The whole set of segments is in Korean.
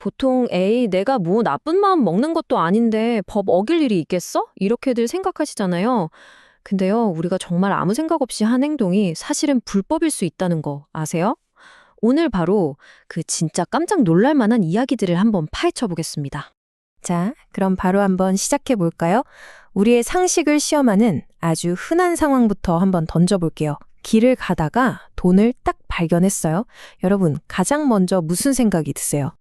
보통 에이, 내가 뭐 나쁜 마음 먹는 것도 아닌데 법 어길 일이 있겠어? 이렇게들 생각하시잖아요. 근데요, 우리가 정말 아무 생각 없이 한 행동이 사실은 불법일 수 있다는 거 아세요? 오늘 바로 그 진짜 깜짝 놀랄 만한 이야기들을 한번 파헤쳐 보겠습니다. 자, 그럼 바로 한번 시작해 볼까요? 우리의 상식을 시험하는 아주 흔한 상황부터 한번 던져볼게요. 길을 가다가 돈을 딱 발견했어요. 여러분, 가장 먼저 무슨 생각이 드세요?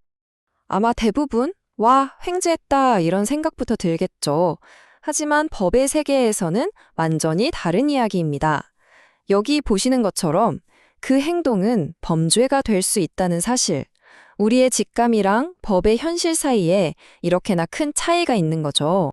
아마 대부분 와, 횡재했다 이런 생각부터 들겠죠. 하지만 법의 세계에서는 완전히 다른 이야기입니다. 여기 보시는 것처럼 그 행동은 범죄가 될 수 있다는 사실, 우리의 직감이랑 법의 현실 사이에 이렇게나 큰 차이가 있는 거죠.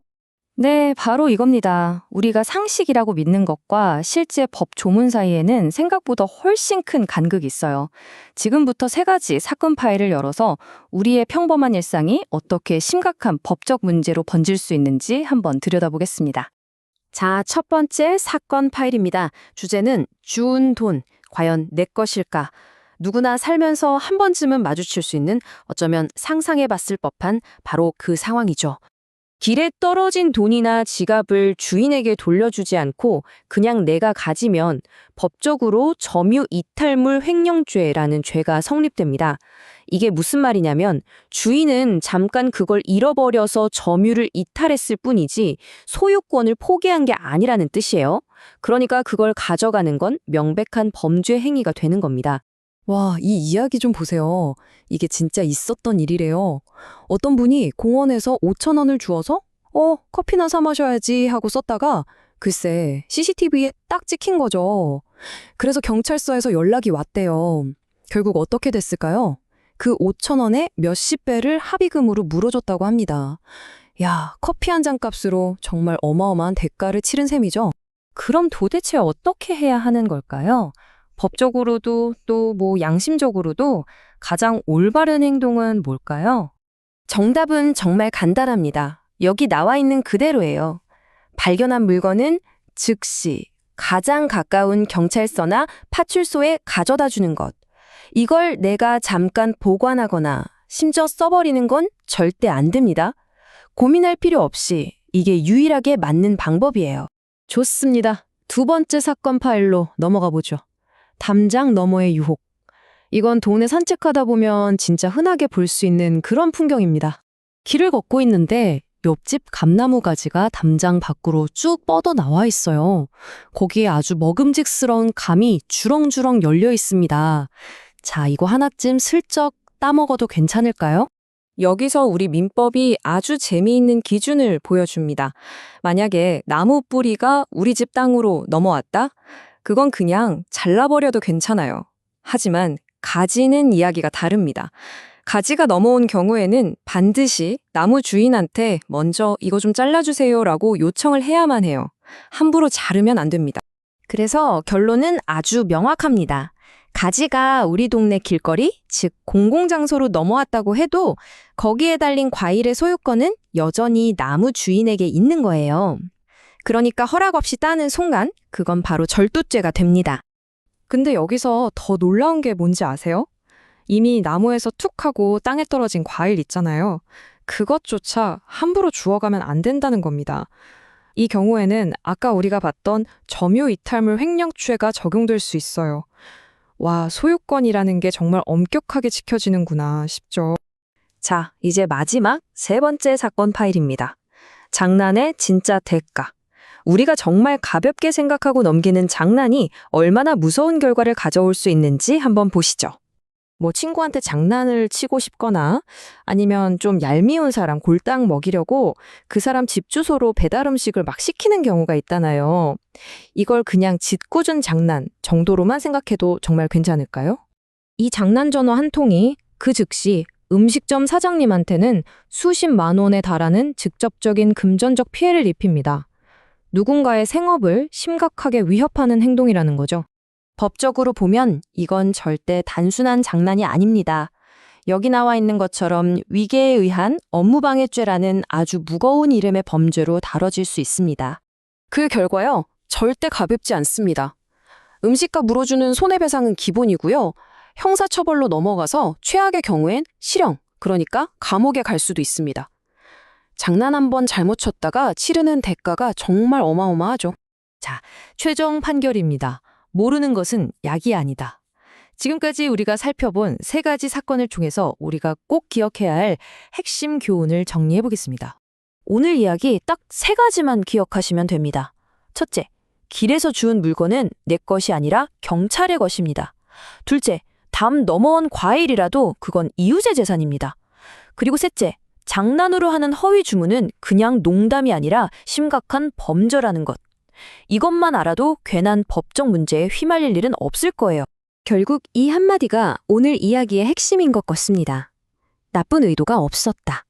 네, 바로 이겁니다. 우리가 상식이라고 믿는 것과 실제 법 조문 사이에는 생각보다 훨씬 큰 간극이 있어요. 지금부터 세 가지 사건 파일을 열어서 우리의 평범한 일상이 어떻게 심각한 법적 문제로 번질 수 있는지 한번 들여다보겠습니다. 자, 첫 번째 사건 파일입니다. 주제는 주운 돈, 과연 내 것일까? 누구나 살면서 한 번쯤은 마주칠 수 있는 어쩌면 상상해봤을 법한 바로 그 상황이죠. 길에 떨어진 돈이나 지갑을 주인에게 돌려주지 않고 그냥 내가 가지면 법적으로 점유 이탈물 횡령죄라는 죄가 성립됩니다. 이게 무슨 말이냐면 주인은 잠깐 그걸 잃어버려서 점유를 이탈했을 뿐이지 소유권을 포기한 게 아니라는 뜻이에요. 그러니까 그걸 가져가는 건 명백한 범죄 행위가 되는 겁니다. 와, 이 이야기 좀 보세요. 이게 진짜 있었던 일이래요. 어떤 분이 공원에서 5천 원을 주어서 커피나 사 마셔야지 하고 썼다가 글쎄 CCTV에 딱 찍힌 거죠. 그래서 경찰서에서 연락이 왔대요. 결국 어떻게 됐을까요? 그 5천 원의 몇십 배를 합의금으로 물어줬다고 합니다. 야, 커피 한 잔 값으로 정말 어마어마한 대가를 치른 셈이죠. 그럼 도대체 어떻게 해야 하는 걸까요? 법적으로도 또 뭐 양심적으로도 가장 올바른 행동은 뭘까요? 정답은 정말 간단합니다. 여기 나와 있는 그대로예요. 발견한 물건은 즉시 가장 가까운 경찰서나 파출소에 가져다 주는 것. 이걸 내가 잠깐 보관하거나 심지어 써버리는 건 절대 안 됩니다. 고민할 필요 없이 이게 유일하게 맞는 방법이에요. 좋습니다. 두 번째 사건 파일로 넘어가 보죠. 담장 너머의 유혹. 이건 동네 산책하다 보면 진짜 흔하게 볼 수 있는 그런 풍경입니다. 길을 걷고 있는데 옆집 감나무 가지가 담장 밖으로 쭉 뻗어 나와 있어요. 거기에 아주 먹음직스러운 감이 주렁주렁 열려 있습니다. 자, 이거 하나쯤 슬쩍 따먹어도 괜찮을까요? 여기서 우리 민법이 아주 재미있는 기준을 보여줍니다. 만약에 나무 뿌리가 우리 집 땅으로 넘어왔다? 그건 그냥 잘라버려도 괜찮아요. 하지만 가지는 이야기가 다릅니다. 가지가 넘어온 경우에는 반드시 나무 주인한테 먼저 이거 좀 잘라주세요라고 요청을 해야만 해요. 함부로 자르면 안 됩니다. 그래서 결론은 아주 명확합니다. 가지가 우리 동네 길거리, 즉 공공장소로 넘어왔다고 해도 거기에 달린 과일의 소유권은 여전히 나무 주인에게 있는 거예요. 그러니까 허락 없이 따는 순간 그건 바로 절도죄가 됩니다. 근데 여기서 더 놀라운 게 뭔지 아세요? 이미 나무에서 툭 하고 땅에 떨어진 과일 있잖아요. 그것조차 함부로 주워가면 안 된다는 겁니다. 이 경우에는 아까 우리가 봤던 점유 이탈물 횡령죄가 적용될 수 있어요. 와, 소유권이라는 게 정말 엄격하게 지켜지는구나 싶죠. 자, 이제 마지막 세 번째 사건 파일입니다. 장난의 진짜 대가. 우리가 정말 가볍게 생각하고 넘기는 장난이 얼마나 무서운 결과를 가져올 수 있는지 한번 보시죠. 뭐 친구한테 장난을 치고 싶거나 아니면 좀 얄미운 사람 골당 먹이려고 그 사람 집 주소로 배달 음식을 막 시키는 경우가 있잖아요. 이걸 그냥 짓궂은 장난 정도로만 생각해도 정말 괜찮을까요? 이 장난 전화 한 통이 그 즉시 음식점 사장님한테는 수십만 원에 달하는 직접적인 금전적 피해를 입힙니다. 누군가의 생업을 심각하게 위협하는 행동이라는 거죠. 법적으로 보면 이건 절대 단순한 장난이 아닙니다. 여기 나와 있는 것처럼 위계에 의한 업무방해죄라는 아주 무거운 이름의 범죄로 다뤄질 수 있습니다. 그 결과요, 절대 가볍지 않습니다. 음식값 물어주는 손해배상은 기본이고요. 형사처벌로 넘어가서 최악의 경우엔 실형, 그러니까 감옥에 갈 수도 있습니다. 장난 한 번 잘못 쳤다가 치르는 대가가 정말 어마어마하죠. 최종 판결입니다. 모르는 것은 약이 아니다. 지금까지 우리가 살펴본 세 가지 사건을 통해서 우리가 꼭 기억해야 할 핵심 교훈을 정리해 보겠습니다. 오늘 이야기 딱 세 가지만 기억하시면 됩니다. 첫째, 길에서 주운 물건은 내 것이 아니라 경찰의 것입니다. 둘째, 담 넘어온 과일이라도 그건 이웃의 재산입니다. 그리고 셋째, 장난으로 하는 허위 주문은 그냥 농담이 아니라 심각한 범죄라는 것. 이것만 알아도 괜한 법적 문제에 휘말릴 일은 없을 거예요. 결국 이 한마디가 오늘 이야기의 핵심인 것 같습니다. 나쁜 의도가 없었다.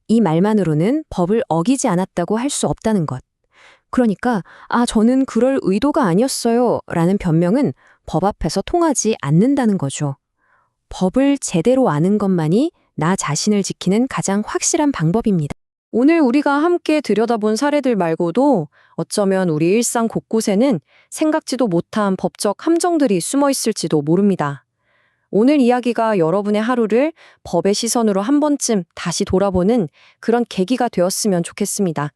이 말만으로는 법을 어기지 않았다고 할 수 없다는 것. 그러니까 저는 그럴 의도가 아니었어요 라는 변명은 법 앞에서 통하지 않는다는 거죠. 법을 제대로 아는 것만이 나 자신을 지키는 가장 확실한 방법입니다. 오늘 우리가 함께 들여다본 사례들 말고도 어쩌면 우리 일상 곳곳에는 생각지도 못한 법적 함정들이 숨어 있을지도 모릅니다. 오늘 이야기가 여러분의 하루를 법의 시선으로 한 번쯤 다시 돌아보는 그런 계기가 되었으면 좋겠습니다.